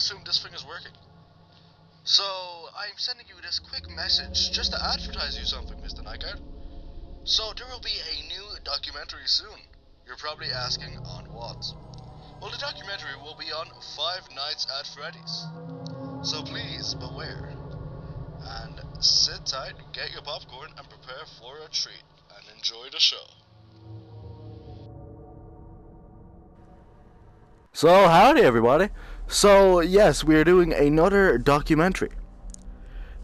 assume this thing is working. So, I'm sending you this quick message just to advertise you something, Mr. Nightguard. So, there will be a new documentary soon. You're probably asking on what? Well, the documentary will be on Five Nights at Freddy's. So please, beware. And sit tight, get your popcorn, and prepare for a treat. And enjoy the show. So, howdy everybody. So, yes, we are doing another documentary.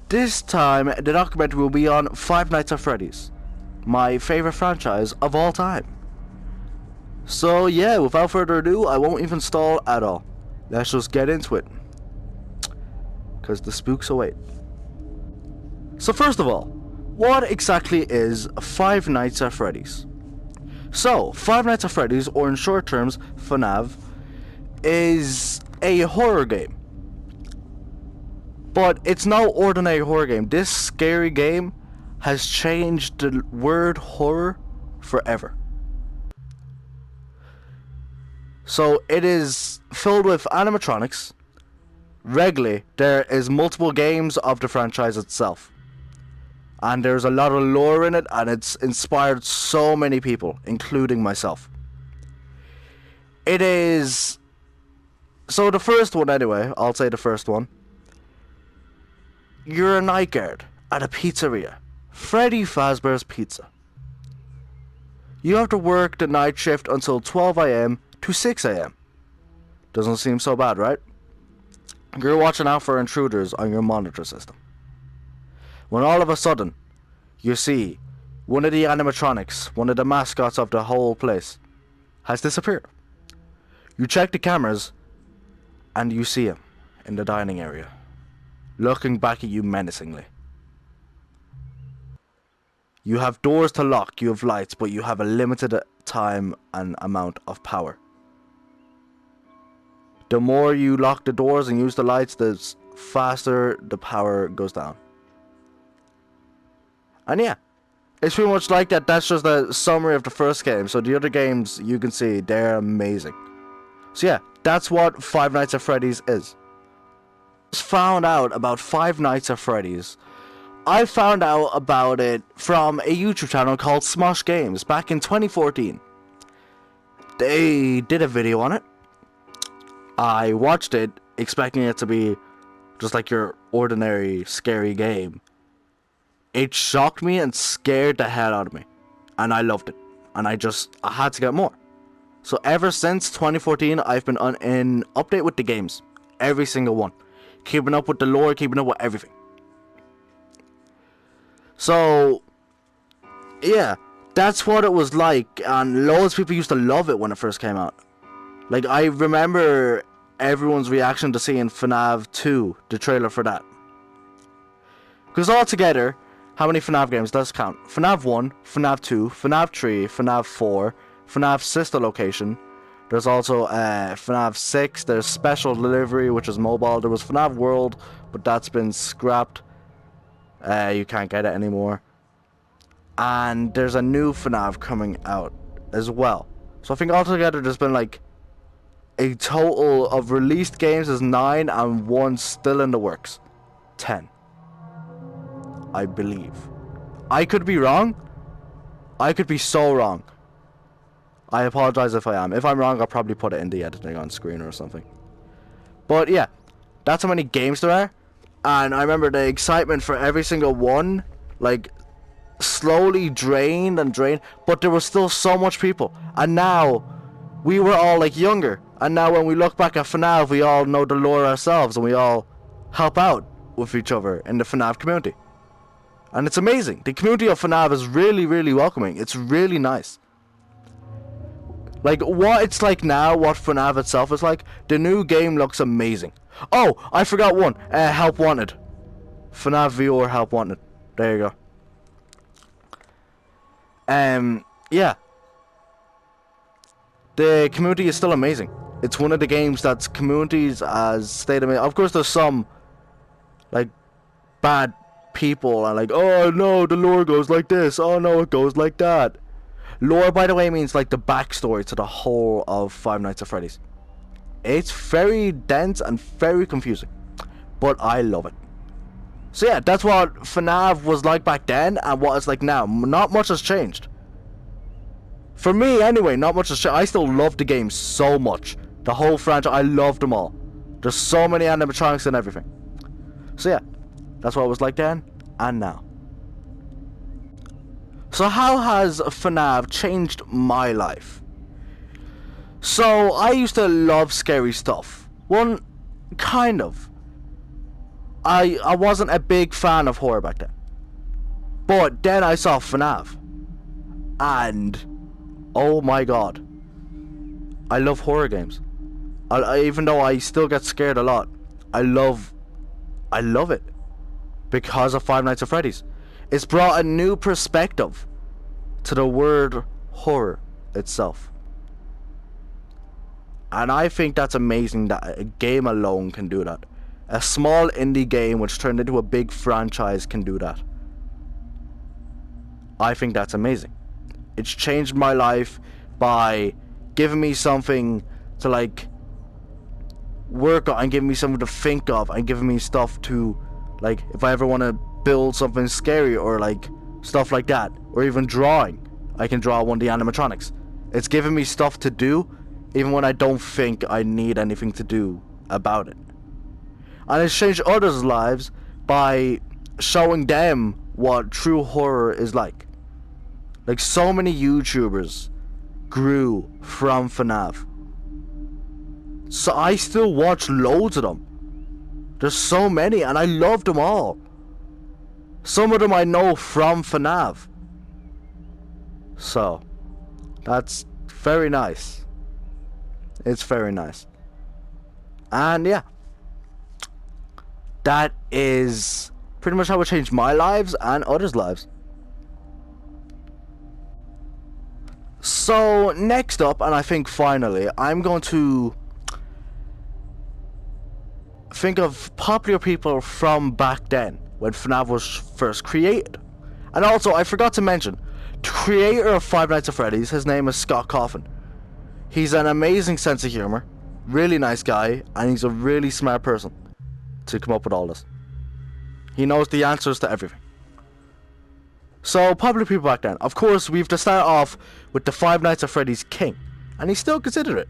This time, the documentary will be on Five Nights at Freddy's, my favorite franchise of all time. So, yeah, without further ado, I won't even stall at all. Let's just get into it, because the spooks await. So, first of all, what exactly is Five Nights at Freddy's? So, Five Nights at Freddy's, or in short terms, FNAF, is a horror game. But it's no ordinary horror game. This scary game has changed the word horror forever. So it is filled with animatronics. Regularly, there is multiple games of the franchise itself. And there's a lot of lore in it, and it's inspired so many people, including myself. It is... So the first one anyway, I'll say the first one. You're a night guard at a pizzeria. Freddy Fazbear's Pizza. You have to work the night shift until 12 AM to 6 AM. Doesn't seem so bad, right? You're watching out for intruders on your monitor system. When all of a sudden, you see one of the animatronics, one of the mascots of the whole place, has disappeared. You check the cameras, and you see him in the dining area, looking back at you menacingly. You have doors to lock, you have lights, but you have a limited time and amount of power. The more you lock the doors and use the lights, the faster the power goes down. And yeah, it's pretty much like that. That's just a summary of the first game. So the other games, you can see, they're amazing. So yeah, that's what Five Nights at Freddy's is. Just found out about Five Nights at Freddy's. I found out about it from a YouTube channel called Smosh Games back in 2014. They did a video on it. I watched it expecting it to be just like your ordinary scary game. It shocked me and scared the hell out of me. And I loved it. And I had to get more. So ever since 2014, I've been in update with the games. Every single one. Keeping up with the lore, keeping up with everything. So, yeah, that's what it was like. And loads of people used to love it when it first came out. Like, I remember everyone's reaction to seeing FNAF 2, the trailer for that. Because altogether, how many FNAF games does count? FNAF 1, FNAF 2, FNAF 3, FNAF 4, FNAF Sister Location. There's also FNAF 6, there's Special Delivery, which is mobile. There was FNAF World, but that's been scrapped. You can't get it anymore. And there's a new FNAF coming out as well. So I think altogether there's been like a total of released games is 9 and 1 still in the works. 10. I believe. I could be wrong. I could be so wrong. I apologize if I am. If I'm wrong, I'll probably put it in the editing on screen or something. But yeah, that's how many games there are. And I remember the excitement for every single one, like, slowly drained and drained. But there was still so much people. And now, we were all, like, younger. And now when we look back at FNAF, we all know the lore ourselves. And we all help out with each other in the FNAF community. And it's amazing. The community of FNAF is really, really welcoming. It's really nice. Like, what it's like now, what FNAF itself is like, the new game looks amazing. Oh, I forgot one. Help Wanted. FNAF VR Help Wanted. There you go. Yeah. The community is still amazing. It's one of the games that's communities as stayed amazing. Of course, there's some, like, bad people and like, oh no, the lore goes like this. Oh no, it goes like that. Lore, by the way, means like the backstory to the whole of Five Nights at Freddy's. It's very dense and very confusing, but I love it. So yeah, that's what FNAF was like back then and what it's like now. Not much has changed. For me anyway, not much has changed. I still love the game so much. The whole franchise, I love them all. There's so many animatronics and everything. So yeah, that's what it was like then and now. So how has FNAF changed my life? So I used to love scary stuff. Well, kind of. I wasn't a big fan of horror back then. But then I saw FNAF. And oh my god. I love horror games. Even though I still get scared a lot, I love it because of Five Nights at Freddy's. It's brought a new perspective to the word horror itself. And I think that's amazing that a game alone can do that. A small indie game which turned into a big franchise can do that. I think that's amazing. It's changed my life by giving me something to like work on and giving me something to think of and giving me stuff to like if I ever want to build something scary or like stuff like that, or even drawing. I can draw one of the animatronics. It's giving me stuff to do even when I don't think I need anything to do about it. And it's changed others' lives by showing them what true horror is like. Like so many YouTubers grew from FNAF. So I still watch loads of them. There's so many and I love them all. Some of them I know from FNAF. So that's very nice. It's very nice. And yeah, that is pretty much how it changed my lives and others' lives. So next up, and I think finally, I'm going to think of popular people from back then when FNAF was first created. And also, I forgot to mention, the creator of Five Nights at Freddy's, his name is Scott Cawthon. He's an amazing sense of humor, really nice guy, and he's a really smart person to come up with all this. He knows the answers to everything. So, popular people back then. Of course, we have to start off with the Five Nights at Freddy's king, and he's still considered it,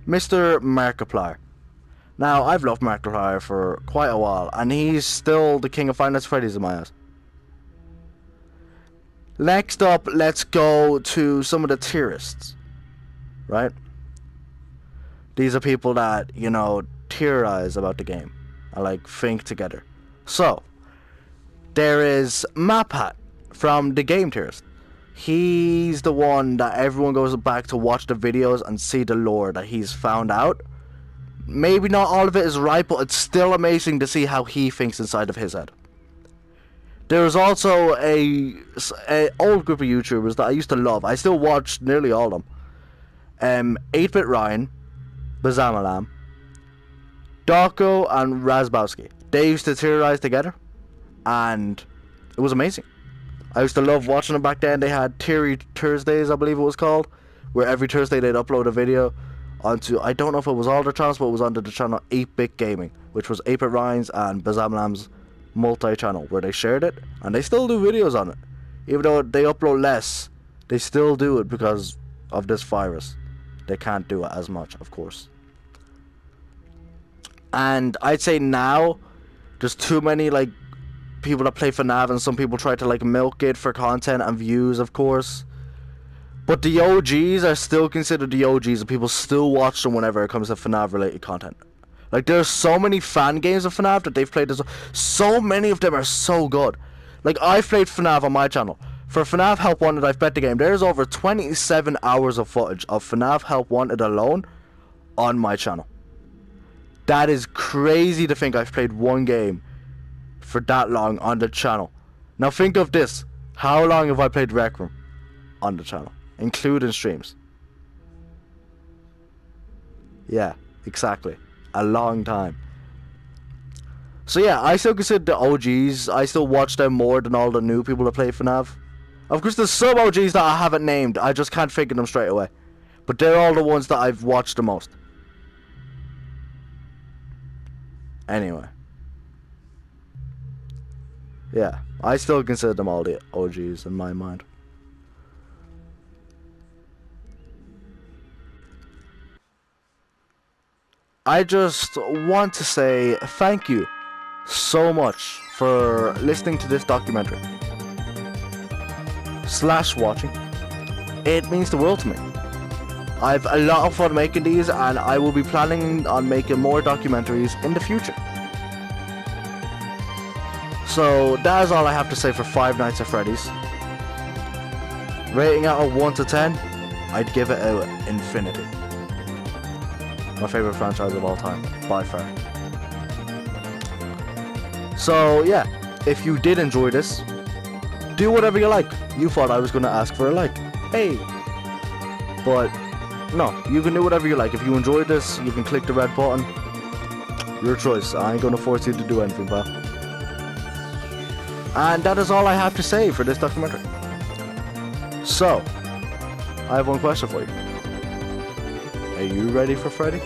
Mr. Markiplier. Now, I've loved Markiplier for quite a while, and he's still the king of Five Nights at Freddy's in my eyes. Next up, let's go to some of the tierists, right? These are people that, you know, theorize about the game and, like, think together. So, there is Matpats from the Game Theorist. He's the one that everyone goes back to watch the videos and see the lore that he's found out. Maybe not all of it is right, but it's still amazing to see how he thinks inside of his head. There's also a old group of YouTubers that I used to love. I still watch nearly all of them. 8-Bit Ryan, Bazamalam, Darko, and Razbowski. They used to theorize together, and it was amazing. I used to love watching them back then. They had Theory Thursdays, I believe it was called, where every Thursday they'd upload a video onto, I don't know if it was all their channels, but it was under the channel 8-Bit Gaming, which was 8-Bit Ryan's and Bazamalam's multi-channel, where they shared it, and they still do videos on it. Even though they upload less, they still do it because of this virus. They can't do it as much, of course. And I'd say now, there's too many, like, people that play FNAF, and some people try to, like, milk it for content and views, of course. But the OGs are still considered the OGs, and people still watch them whenever it comes to FNAF-related content. Like, there's so many fan games of FNAF that they've played as well. So many of them are so good. Like, I've played FNAF on my channel. For FNAF Help Wanted, I've bet the game. There's over 27 hours of footage of FNAF Help Wanted alone on my channel. That is crazy to think I've played one game for that long on the channel. Now think of this. How long have I played Rec Room on the channel, including streams? Yeah, exactly. A long time. So yeah, I still consider the OGs. I still watch them more than all the new people that play FNAF. Of course, there's some OGs that I haven't named. I just can't think of them straight away. But they're all the ones that I've watched the most. Anyway. Yeah, I still consider them all the OGs in my mind. I just want to say thank you so much for listening to this documentary / watching. It means the world to me. I've a lot of fun making these, and I will be planning on making more documentaries in the future. So that is all I have to say for Five Nights at Freddy's. Rating out of 1 to 10, I'd give it an infinity. My favorite franchise of all time, by far. So yeah, if you did enjoy this, do whatever you like. You thought I was going to ask for a like. Hey! But no, you can do whatever you like. If you enjoyed this, you can click the red button. Your choice. I ain't going to force you to do anything, pal. And that is all I have to say for this documentary. So, I have one question for you. Are you ready for Freddy?